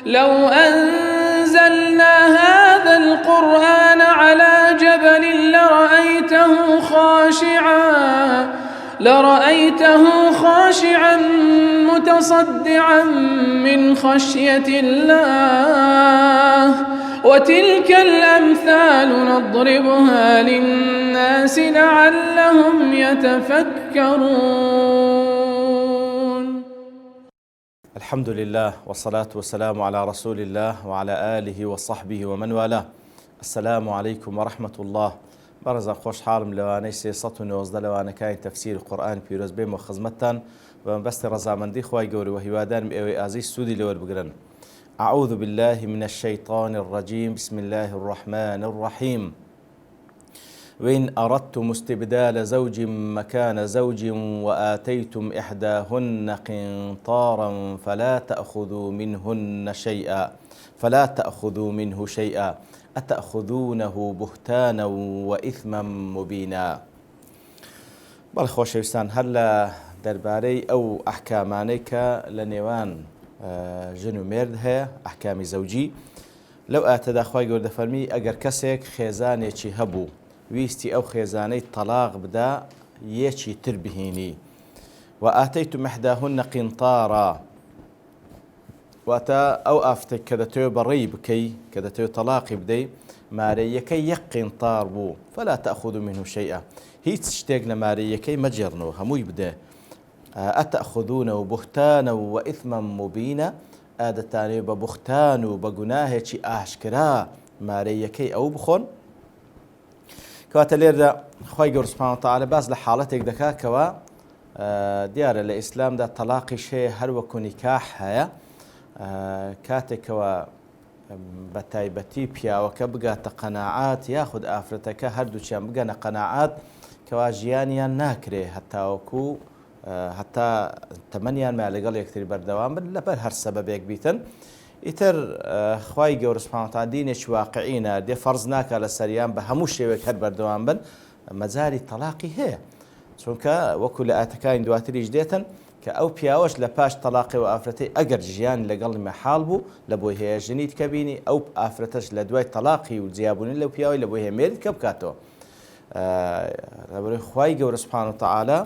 لو أنزلنا هذا القرآن على جبل لرأيته خاشعا متصدعا من خشية الله وتلك الأمثال نضربها للناس لعلهم يتفكرون. الحمد لله والصلاة والسلام على رسول الله وعلى آله وصحبه ومن والاه. السلام عليكم ورحمة الله. بەڕێزان خۆشحاڵم لەوانەی 319 لەوانەکانی تەفسیر قورئان پیرۆز بێم و خزمەتتان بە مەبەستی ڕەزامەندی خوای گەورە و هیوادارم ئێوەی ئازیز سوودی لەوەربگرن. أعوذ بالله من الشيطان الرجيم بسم الله الرحمن الرحيم وإن أردتم استبدال زوج مكان زوج وآتيتم إحداهن قنطارا فلا تأخذوا منه شيئا أتأخذونه بهتانا وإثما مبينا. بەڵێ خۆشەویستان، هەر لە دەربارەی ئەو ئەحکامانەی کە لە نێوان ژن و مێرد هەیە، ئەحکامی زەوجی، لەو ئاتەدا خوای گەورە دەفەرمی ئەگەر کەسێک خێزانێکی هەبوو ویستی ئەو خێزانەی تەلاق بدا یەکی تر بهێنی و ئاتەیتم إحداهن قنطارا، واتە ئەو ئافتێک کە دەتەوێت بەڕێی بکەی کە دەتەوێت تەلاقی بدەی مارەیەکەی یەک قینطار بوو فلا تأخذوا منه شيئا، هیچ شتێک لە مارەیەکەی مەجێڕنەوە، هەمووی بدە. ئەتەأخذونەه بوهتانا وإثما مبينا، ئادەتانێ بە بوختان و بە گوناهێکی ئاشکرا مارەیەکەی ئەو بخۆن. کەواتە لێردا خوای گەورە سوبحانەهو وتەعالا باس لە حاڵەتێک دەکات کەوا دیارە لە ئیسلامدا تەلاقیش هەیە هەروەکو نیکاح هەیە. کاتێکەوە بە تایبەتی پیاوەکە بگاتە قەناعات یاخود ئافرەتەکە هەردووچیان بگەنە قەناعات کەوا ژیانیان ناکرێ هەتاوەکو هەتا تەمەنیان ما لەگەڵ یەکتری بەردەوام بن لەبەر هەر سەبەبێک بیتن. ئیتر خوای گەورە سوبحانەهو وتەعالا دینێکی واقعینە، دێ فەرز ناکات لە سەریان بە هەموو شێوێک هەر بەردەوام بن، مەجاری تەلاقی هەیە، چونکە وەکو لە ئاتەکانی دواتریش دێتن کە ئەو پیاوەش لە پاش تەلاقی و ئافرەتەی ئەگەر ژیان لەگەڵی مەحاڵ بوو لە بۆی هەیە ژنیت کە بینی، ئەو ئافرەتەش لە دوای تەلاقی و جیابوونی لەو پیاوەی لە بۆی هەیە مێرد کە بکاتەوە. لەبەرەوەی خوای گەورە سوبحانەهو وتەعالا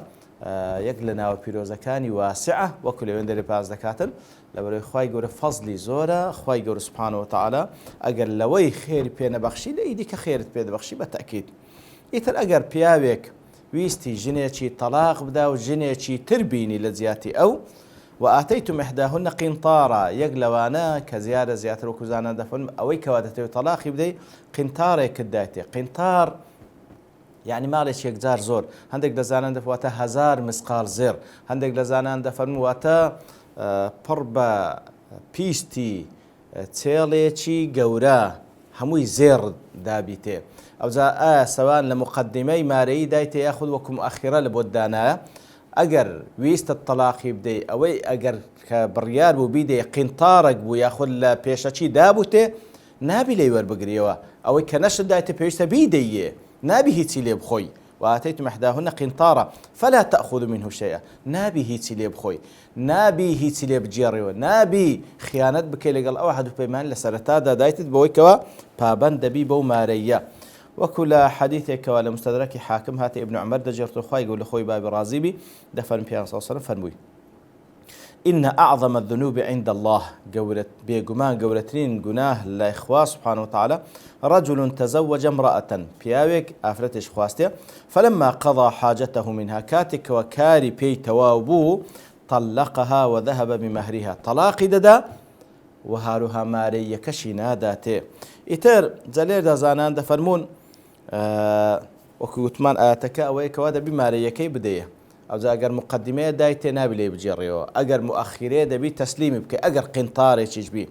یەک لە ناوە پیرۆزەکانی واسعە وەکو لەوێن دەرێ باز دەکاتن، لەبەرەوەی خوای گەورە فەزلی زۆرە. خوای گەورە سوبحانەهو وتەعالا ئەگەر لەوەی خێری پێ نەبەخشی لە ئیدی کە خێرت پێ دەبەخشی بە تەئکید. ئیتر ئەگەر پیاوێک ویستی ژنێکی تەلاق بدا و ژنێکی تر بینی لە جیاتی ئەو و ئاتەیتم إحداهن قینطارا، یەک لەوانە کە زیادە زیاتر وەکو زانان دەفەرمن ئەوەی کەوا دەتەوێت تەلاقی بدەی قینطارێکت دایتێ. قینطار یعنی ماڵێک یەکجار زۆر، هەندێک لە زانان دەفەواتە 1000 مسقال زێر، هەندێک لە زانان دەفەرمن واتە پڕ بە پیستی چێڵێکی گەورە هەمووی زێر دابیتێ. ئەوجا ئایا سەوان لە مقدمەی مارەیی دایتێ یاخود وەکو مؤخرە لە بۆت دانایە؟ ئەگەر ویستت تەلاقی بدەی ئەوەی ئەگەر کە بڕیار بوو بیدەی قینطارێک بوو یاخود لە پێشەچی دابووتێ نابی لێی وەربگریەوە، ئەوەی کە نەشت دایتێ پێویستە بیدەیێ، نابی هیچی لێ بخۆی. وآتيتم إحداهن قنطارا فلا تأخذوا منه شيئا، نابی هیچی لێ بخۆی، نابی هیچی لێ بجێڕیەوە، نابی خیانەت بکەی لەگەڵ ئەو عەهد و پەیمان لە سەرەتادا دایتت بەوەی کەوا پابەند دەبی بەو مارەیە. وەکو لە حەدیثێکەوە لە مستەدرەکی حاکم هاتە ئیبن عومەر دەجێڕێتەوە خوای گەورە لە خۆی بابی ڕازی بی دەفەرمێ پێغەمبەر صلی الله علیه و سلم فەرمووی إن أعظم الذنوب عند الله، بێگومان گەورەترین گوناه لای خوا سبحانه وتعالى رجل تزوج امرأة، پیاوێک ئافرەتێک خواستێ فلما قضى حاجته منها، کاتێکەوە کاری پێی تەواو بوو طلقها وذهب بمهرها، طلاقی دەدا و هاروها مارەیەکەشی ناداتێ. ئیتر جەلێردا زانان دەفەرمون وەکو وتمان ئاەتەکە ئەوەیە کەوا دەبی مارەیەکەی بدەیە، ئەوجا ئەگەر مقدمەیە دایتێ نابی لێ بجێڕیەوە، ئەگەر مؤخرەیە دەبی تەسلیمی بکەی، ئەگەر قینطارێکیش بی.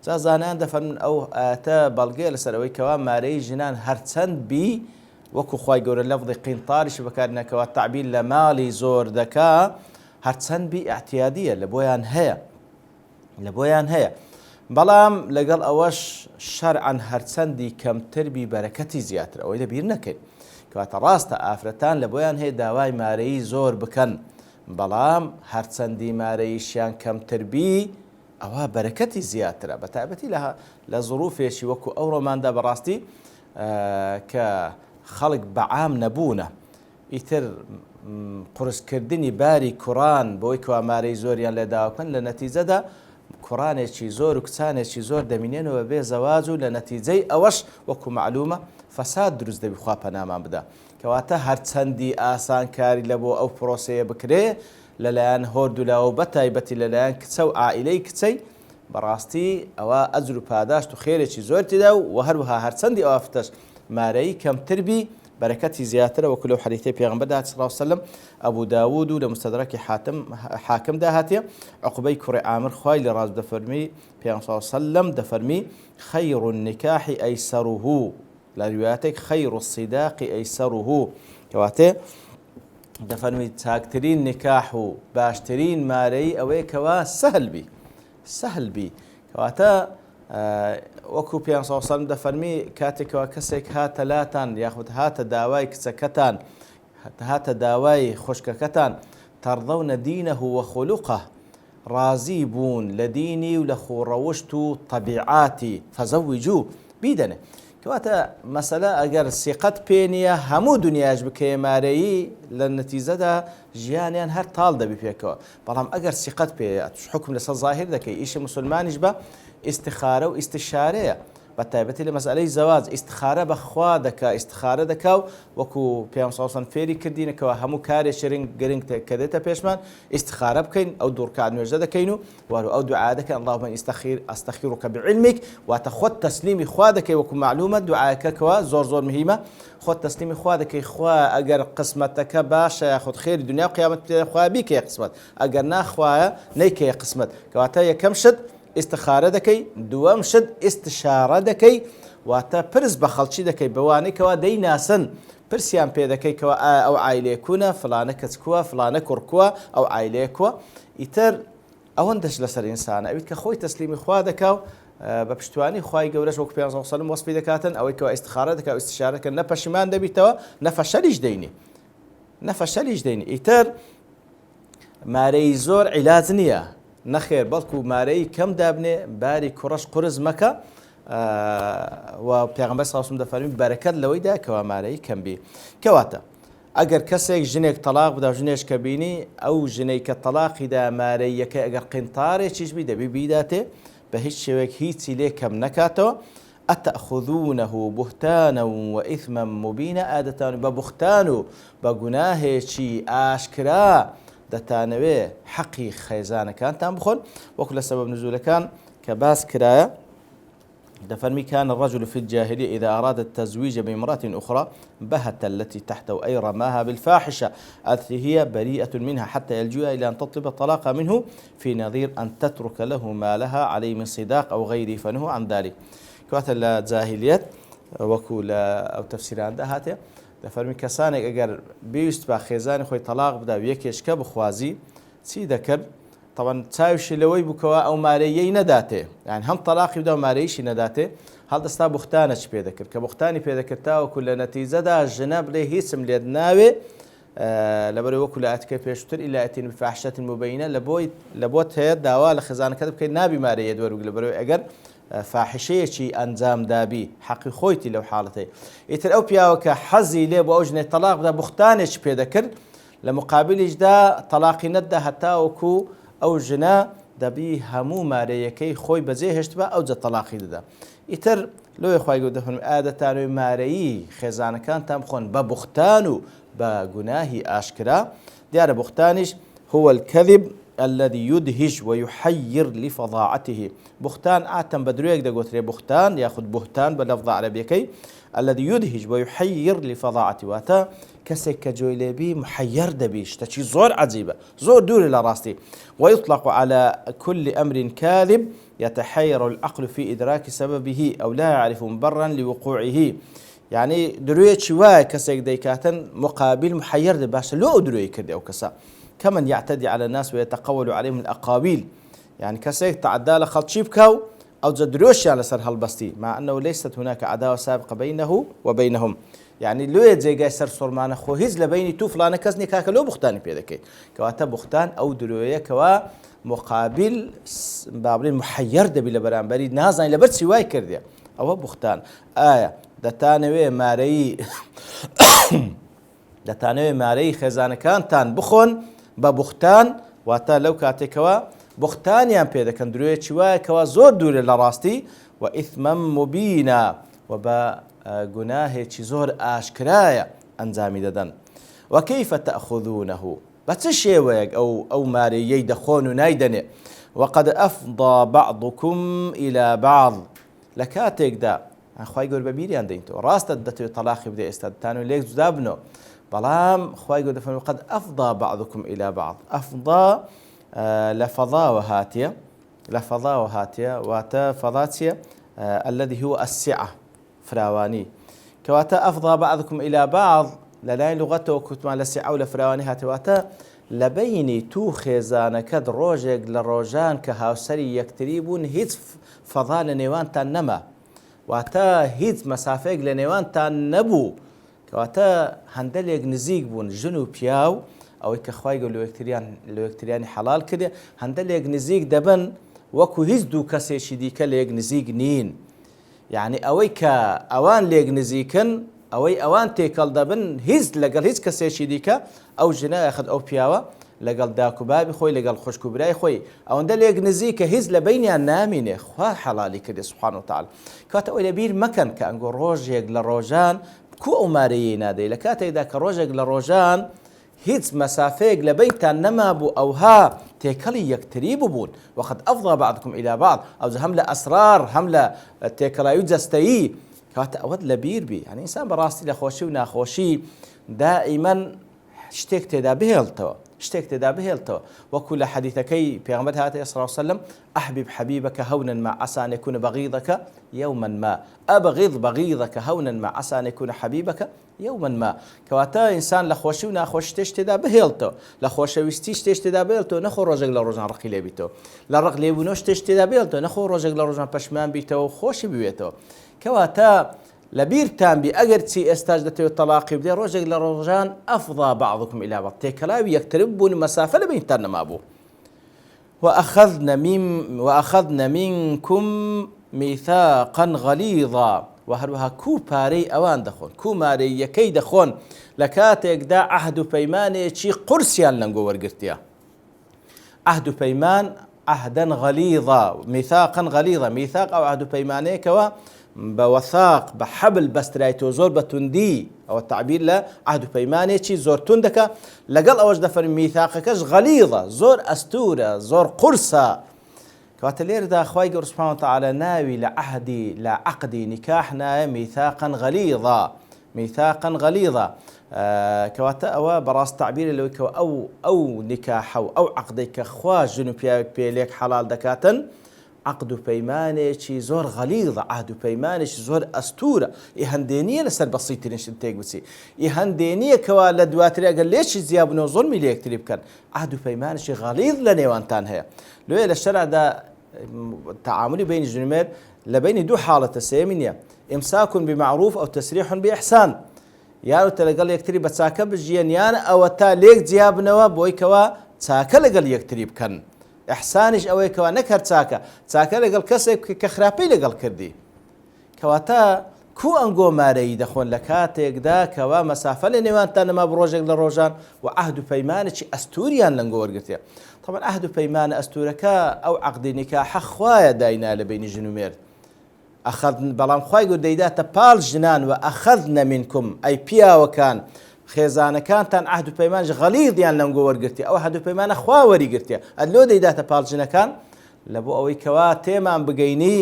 جا زانان دەفەرمون ئەو ئاەتە بەڵگەیە لەسەر ئەوەی کەوا مارەی ژنان هەرچەند بی وەکو خوای گەورە لەفظی قینطاریش بەکارهێناکەوە تەعبیر لە ماڵی زۆر دەکا، هەرچەند بی ئاحتیادیە لە بۆیان هەیە، بەڵام لەگەڵ ئەوەش شەرعەن هەرچەندی کەمتر بی بەرەکەتی زیاتر، ئەوەی لەبیر نەکەین. کەواتە ڕاستە ئافرەتان لە بۆیان هەیە داوای مارەیی زۆر بکەن، بەڵام هەرچەندی مارەییشیان کەمتر بی ئەوە بەرەکەتی زیاترە بە تایبەتی لە زروفێکی وەکو ئەو ڕۆماندا بەڕاستی کە خەڵک بەعام نەبوونە ئیتر قورسکردنی باری کوڕان بۆی کۆمارەی زۆریان لێداوکەن لە نەتیجەدا کوڕانێکی زۆر و کچانێکی زۆر دەمینێنەوە بێ زەواج و لە نەتیجەی ئەوەش وەکو معلومە فەساد دروست دەبی خوا پەنامان بدە کەواتە هەرچەندی ئاسانکاری لە بۆ ئەو پرۆسەیە بکرێ لەلایەن هۆردولاوە بە تایبەتی لەلایەن کچە و عائیلەی کچەی بەڕاستی ئەوە ئەجر و پاداشت و خێرێکی زۆر تێدا و هەروەها هەرچەندی ئەو ئافتەش مارەی کەمتربی بەرەکەتی زیاترە وەکو لەو حەدیثەی پێغەمبەردا صلی الله علیه وسلم ئەبوو داوود و لە مستەدرەکی حاکمدا هاتیە عقبەی کوڕی عامر خوای لە ڕاز دەفەرمی پێغەمبەر صلی الله علیه وسلم دەفەرمی خەیر النکاح ئەیسەرها لە ریوایەتێک خەیر الصداق ئەیسەرها کەواتە دەفەرمی چاکترین نکاح و باشترین مارەی ئەوەیە کەوا سەهل بی کەواتە وەکو پێیان ساوسەلم دەفەرمی کاتێکەوە کەسێک هاتە لاتان یاخود هاتە داوای کچەکەتان هاتە داوای خوشکەکەتان تەرضەونە دینەه وەخولوقه ڕازی بوون لە دینی و لە خوڕەوشت و طەبیعاتی فەزەویجوو بیدەنێ کەواتە مەسەلە ئەگەر سیقەت پێ نییە هەموو دنیاش بکەیە مارەیی لە نەتیجەدا ژیانیان هەر تاڵ دەبی پێکەوە بەڵام ئەگەر سیقەت پێ حکم لەسەر زاهر دەکەی ئیشی مسلمانیش بە استخارە و ئیستشارەیە بە تایبەتی لە مەسئلەی زەواج ئیستخارە بەخوا دەکا ئیستخارە دەکا و وەکو پێم ساوسن فێری کردینەکەەوە هەموو کارێکی گرنگ کە دێتە پێشمان ئیستخارە بکەین ئەو دوورکات نوێژە دەکەین و وارو ئەو دوعا دەکەن اللهم ئەستەخیرک بعلمک واتە خۆت تەسلیمی خوا دەکەی وەکو معلومە دوعاەکەکەوە زۆر مهمە خۆت تەسلیمی خوا دەکەی خوا ئەگەر قسمەتەکە باشە یاخود خێری دنیا و قیامەت پێ خوا بیکەیە قسمەت ئەگەر ناخوایە نەیکەیە قسمەت کەواتە یەکەم شت استخارە دەکەی دووەم شت استشارە دەکەی واتە پرس بە خەڵکی دەکەی بەوانەیەکەوە دەیناسن پرسیان پێ دەکەی کەەوە ئەو عایلەیە کوونە فلانە کەس کووە فلانە کوڕکووە ئەو عایلەیە کووە ئیتر ئەوەندەش لەسەر ئینسانە ئەویت کە خۆی تەسلیمی خوا دەکا و بە پشتوانی خوای گەورەش وەکو پێ سەلم وەسفی دەکاتن ئەوەی کەەوە استخارە دەکا و استشارەکە نە پەشیمان دەبیتەوە نەفەشەلیش دەینی ئیتر مارەی زۆر عیلاج نییە نەخێر بەڵکو مارەی کەم دابنێ باری کوڕەش قورس مەکە و پێغەمبەر صلی الله علیه و سلم دەفەرمی بەرەکەت لەوەیدا کەوا مارەی کەم بی کەواتە ئەگەر کەسێک ژنێک تەلاق بدا ژنێش کە بینی ئەو ژنەی کە تەلاقیدا مارەیەکە ئەگەر قینتارێکیش بی دەبی بیداتێ بە هیچ شێوەیەک هیچی لێ کەم نەکاتەوە ئەتەخذونه بوهتانا وإثما مبینا ئادەتان بە بوختان و بە گوناهێکی ئاشکرا دەتانەوێ حەقی خێزانەکانتان بخۆن وەکو لە سەبەب نزولەکان کە باس کرایە دەفەرمی كان الرجل في الجاهلية إذا أراد التزويج بامرأة أخرى بهت التي تحته أي رماها بالفاحشة التي هي بريئة منها حتى يلجأ إلى أن تطلب الطلاق منه في نظير أن تترك له ما لها عليه من صداق أو غيره فنهى عن ذلك كواتە لە جاهلیەت وەکو لە ئەو تەفسیراندا هاتێ دەفەرمی کەسانێک ئەگەر بێویست بە خێزانی خۆی تەلاق بدا و یەکێشکە بخوازی چی دەکرد طبعا چاویشی لەوەی بووکەوە ئەو مارەیەی نەداتێ یعنی هەم تەلاقی بدا و مارەیەشی نەداتێ هەڵدەستا بوختانەش پێ دەکرد کە بوختانی پێ دەکرد تاوەکو لە نەتیجەدا ژنە بڵێ هیچم لێت ناوێ لەبەرەوەی وەکو لە ئاتکە پێشتر ئیلا ئەتین بفاحشة مبینە لە بۆت هەیە داوا لە خێزانەکەت بکەیت نابی مارەیە دووەرگ لەبەرەوەی ئەگەر فاحشەیەکی ئەنجام دابی حەقی خۆیتی لەو حاڵەتەی ئیتر ئەو پیاوە کە حەزی لێ بۆ ئەو ژنێ تەلاق بدا بوختانێکی پێ دەکرد لە مقابلیشدا تەلاقی نەتدا هەتاوەکو ئەو ژنە دەبی هەموو مارەیەکەی خۆی بەجێ هێشت بە ئەوجە تەلاقی دەدا ئیتر لۆی خوای گەورە دەفەرمێ ئادەتانەوەی مارەیی خێزانەکانتان بخۆن بە بوختان و بە گوناهی ئاشکرا دیارە بوختانیش هو الكذب الذي يدهش ويحير لفظاعته بختان عاتم بدرويك دغوتري بختان ياخذ بهتان بلفظ عربيكي الذي يدهش ويحير لفظاعته واتا كسك جويلبي محير دبيش تشي زور عجيبه زور دور الى راسي ويطلق على كل امر كاذب يتحير العقل في ادراك سببه او لا يعرف مبررا لوقوعه يعني دروي شواي كسك ديكاتن مقابل محير دباش لو دروي كدي او كسا كمن يعتدي على الناس ويتقول عليهم الأقاويل يعني كسيك تعدى لخلطشي بكاو أو زدروش على سر هالبستي مع أنه ليست هناك عداوة سابقة بينه وبينهم يعني لو يجي جاي سر صرمان خو هز لبيني تو فلان كزني كاكلو بختاني بيدكي كواتا بختان أو دروية كوا مقابل بابلین محەیر دەبی لە بەرامبەری نازانی لەبەر چی وای کردێ ئەوە بوختان ئایا دەتانەوێ مارەی خێزانەکانتان بخۆن بە بوختان واتە لەو کاتێکەوە بوختانیان پێ دەکەن درۆیەکی وایەکەوە زۆر دوورە لە ڕاستی و ئیثمەن مبینە و بە گوناهێکی زۆر ئاشکرایە ئەنجامی دەدەن وكيف تأخذونه بە چ شێوەیەک ئەو مارەیەی دەخۆن و نایدەنێ وقد أفضى بعضكم إلى بعض لە کاتێکدا خوای گەورە بە بیریان دەینەوە ڕاستە دەتەوێت تەلاقی بدەیت ئێستا دەتانەوێت لێک جودا بنەوە بەڵام خوای گەورە دەفەرمێت قد أفضى بعضكم إلى بعض أفضى لە فەضاوە هاتیە واتە فەضا چییە الذي هو السعة فراوانی کەواتە أفضى بعضكم إلى بعض لە لای لوغەتەوە کوتمان لە سعە و لە فراوانی هاتێواتە لە بەینی توو خێزانەکەت ڕۆژێک لە ڕۆژان کە هاوسەری یەکتری بوون هیچ فەضا لە نێوانتان نەما واتە هیچ مەسافەیەک لە نێوانتان نەبوو کەواتە هەندێک نزیک بوون ژن و پیاو ئەوەی کە خوای گەورە لە یەکتریانی حەڵال کردێ هەندێک نزیک دەبن وەکو هیچ دوو کەسێکی دیکە لە یەک نزیک نین یعنی ئەوەی کە ئەوان لێک نزیکن ئەوەی ئەوان تێکەڵ دەبن هیچ لەگەڵ هیچ کەسێکی دیکە ئەو ژنە یاخەد ئەو پیاوە لەگەڵ داکوبابی خۆی لەگەڵ خوشک و برای خۆی ئەوەندە لێک نزیکە هیچ لە بینیان نامینێ خوا حەڵالی کردێ سوبحانە وتەعالا کاتە ئەوەی لەبیر مەکەن کە ئەنگۆ ڕۆژێک لە ڕۆژان کو ئەو مارەیەی نادەی لە کاتێکدا کە ڕۆژێک لە ڕۆژان هیچ مەسافەیەک لە بینتان نەما بوو ئەوها تێکەڵی یەکتری ببوون وقد أفضى بعضكم إلى بعض ئەو هەم لە ئەسرار هەم لە تێکەڵایی و جەستەیی کاتە ئەوەت لە بیر بی هەنی ئینسان بەڕاستی لە خۆشی و ناخۆشی دائیمەن شتێک تێدا بهێڵتەوە وەکو لە حەدیثەکەی پێغەمبەر هاتەیە صلی الله عليه وسلم أحبب حبيبك هونا ما عسى أن يكون بغيضك يوما ما أبغض بغيضك هونا ما عسى أن يكون حبيبك يوما ما کەواتە ئینسان لە خۆشی و ناخۆشی شتێک تێدا بهێڵتەوە لە خۆشەویستی شتێک تێدا بهێڵتەوە نەخۆ ڕۆژێک لە ڕۆژان ڕقی لێ بیتەوە لە ڕق لێبوونەوە شتێک تێدا بهێڵتەوە نەخۆ ڕۆژێک لە ڕۆژان پەشمان بیتەوە خۆشی بوێتەوە کەواتە لەبیرتان بی ئەگەر چی ئێستاش دەتەوێت تەلاقی بدەیت ڕۆژێک لە ڕۆژان أفضى بعضكم إلى بعض تێکەڵاوی یەکتر بوون مەسافە لە بینتان نەما بوو وأخذن منكم ميثاقا غليظا وهروها كو پارەی ئەوان دەخۆن کو مارەی یەکەی دەخۆن لە کاتێکدا عەهد و پەیمانێکی قورسیان لەنگۆ وەرگرتیە عەهد و پەیمان عەهدەن غەلیظا میثاقا غەلیظا میثاق ئەو عەهد و پەیمانەیەکەوە بوثاق بحبل بەسترایتەوە زۆر بە توندی ئەوە تعبیر لە عەهد و پەیمانێکی زۆر توندەکە لەگەڵ ئەوەش دەفەرمی میثاقەکەش غەلیظە زۆر ئەستورە زۆر قورسە کەواتە لێرەدا خوای گەورە سوبحانەهو وتەعالا ناوی لە عەقدی نیکاح نایە میثاقا غەلیظا کەواتە ئەوە بەڕاست تعبیرە لەوەی کە ئەو نیکاحە و ئەو عەقدەی کە خوا ژن و پیاوێک پێلێک حەڵال دەکاتن عقد و پەیمانێکی زۆر غەلیظە عەهد و پەیمانێکی زۆر ئەستورە هەندێنیە لەسەر بەسیترین شت تێک بچی هەندێنیە کەوا لە دواتر ئەگەر لێکی زیابنەوە زۆرمی لە یەکتری بکەن عەهد و پەیمانێکی غەلیظ لە نێوانتان هەیە لێرە لە شەرعدا تعاملی بینی ژن و مێرد لە بینی دوو حاڵەتە سێمی نییە ئیمساک بمعروف ئەو تەسریح بإحسان یانوتە لەگەڵ یەکتری بە چاکە بژیان یان ئەوە تا لێک جیابنەوە بۆی کەوا چاکە لەگەڵ یەکتری بکەن ئەحسانیش ئەوەی کەوا نەکرد چاکە لەگەڵ کەسێک کە خراپەی لەگەڵ کردی کەواتە کو ئەنگۆ مارەی دەخۆن لە کاتێکدا کەوا مەسافە لە نێوانتان نەما بڕۆژێک لە ڕۆژان و عەهد و پەیمانێکی ئەستوریان لەنگۆ وەرگرتێ طبعا عەهد و پەیمانە ئەستورەکە ئەو عەقدی نیکاحە خوایە داینا لە بینی ژن و مێرد بەڵام خوای گەورە دەیداتە پاڵ ژنان و ئەخەذنە منکم ئەی پیاوەکان خێزانەکانتان عەهد و پەیمانش غەلیظیان لەنگۆ وەرگرتێ ئەو عەهد و پەیمانە خوا وەریگرتێ ئەلۆ دەیداتە پاڵ ژنەکان لەبۆ ئەوەی کەوا تێمان بگەینی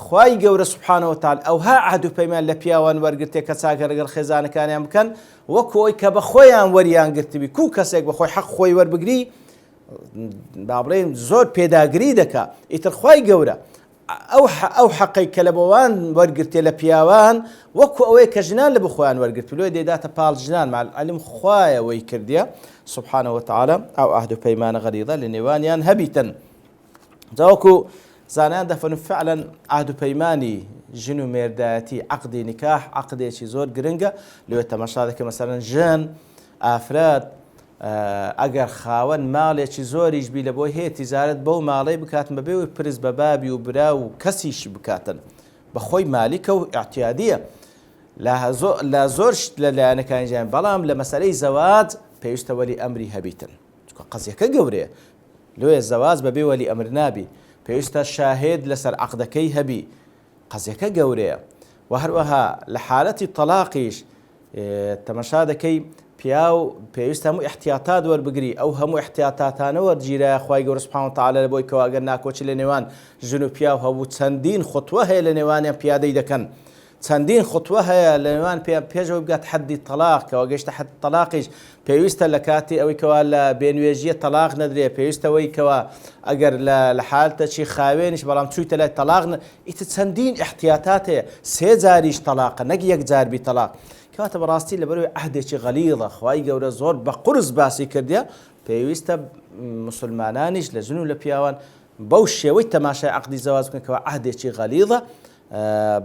خوای گەورە سوبحانەهو وتەعالا ئەوها عەهد و پەیمان لە پیاوان وەرگرتێ کە چاکە لەگەڵ خێزانەکانیان بکەن وەکو ئەوەی کە بە خۆیان وەریان گرتبی کو کەسێک بە خۆی حەق خۆی وەربگری با بڵێن زۆر پێداگری دەکا ئیتر خوای گەورە ئەو حەقەی کە لە بۆوان وەرگرتێ لە پیاوان وەکو ئەوەی کە ژنان لە بخۆیان وەرگرت لۆ دەیداتە پاڵ ژنان مع العلم خوایەوەی کردیە سوبحانەهو وتەعالا ئەو عەهد و پەیمانە غەلیظە لە نێوانیان هەبیتن جاوەکو زانایان دەفەرمون فعلا عەهد و پەیمانی ژن و مێردایەتی عەقدی نیکاح عەقدێکی زۆر گرنگە لەوێ تەماشا دەکەن مەسەڵەن ژن ئافرەت ئەگەر خاوەن ماڵێکی زۆریش بی لە بۆی هەیە تیجارەت بەو ماڵەی بکاتن بەبێ و پرس بە بابی و برا و کەسیشی بکاتن بە خۆی مالیکە و ئاحتیادیە لە زۆر شت لە لایەنەکانی ژیان بەڵام لە مەسەلەی زەواج پێویستە وەلی ئەمری هەبیتن چونکە قەزیەکە گەورەیە لۆیە زەواج بەبێ وەلی ئەمر نابی پێویستە شاهێد لەسەر عەقدەکەی هەبی قەزیەکە گەورەیە و هەروەها لە حالەتی تەلاقیش تەماشا دەکەی پیا و پێویستە هەموو احتیاطات وەربگری ئەو هەموو احتیاطاتانە وەرگیرە خوای گەورە سوبحانەهو وتەعالا لە بۆی کەوا ئەگەر ناکۆچی لە نێوان ژن و پیا و هەبوو چەندین خوتوە هەیە لە نێوانیان پیادەی دەکەن چەندین خوتوە هەیە لە نێوان پێشەوە بگات حەدی تەلاق کەوا گەیشتە حەد تەلاقیش پێویستە لە کاتی ئەوەی کەوا لە بێنوێژیە تەلاق نەدرێ پێویستەوەی کەوا ئەگەر لە حالتەکی خاوێنیش بەڵام چوویتە لای تەلاق ئیتر چەندین احتیاطات هەیە سێ جاریش تەلاقە نەک یەک جاربی تەلاق کەواتە بەڕاستی لەبەرەوەی عەهدێکی غەلیظە خوای گەورە زۆر بە قورس باسی کردیە پێویستە موسڵمانانیش لە ژن و لە پیاوان بەو شێوەی تەماشای عەقدی زەواج بکەن کەوا عەهدێکی غەلیظە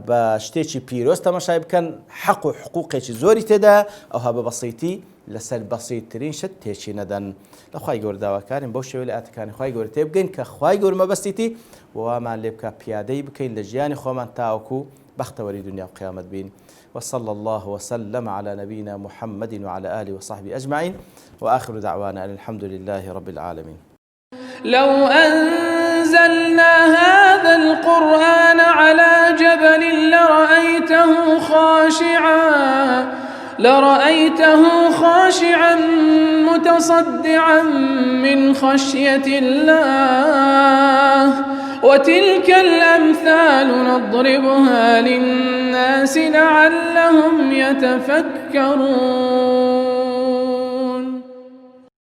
بە شتێکی پیرۆز تەماشای بکەن حەق و حقوقێکی زۆری تێدا ئەوها بە بەسیتی لەسەر بەسیتترین شت تێکی نەدەن لە خوای گەورە داواکارین بەو شێوەی لە ئاەتەکانی خوای گەورە تێبگەین کە خوای گەورە مەبەستیتی وامان لێ بکە پیادەی بکەین لە ژیانی خۆمان تاوەکو بەختەوەری دنیا و قیامەت بین وصلى الله وسلم على نبينا محمد وعلى آله وصحبه أجمعين وآخر دعوانا أن الحمد لله رب العالمين. لو أنزلنا هذا القرآن على جبل لرأيته خاشعا متصدعا من خشية الله وتلك الأمثال نضربها للناس لعلهم يتفكرون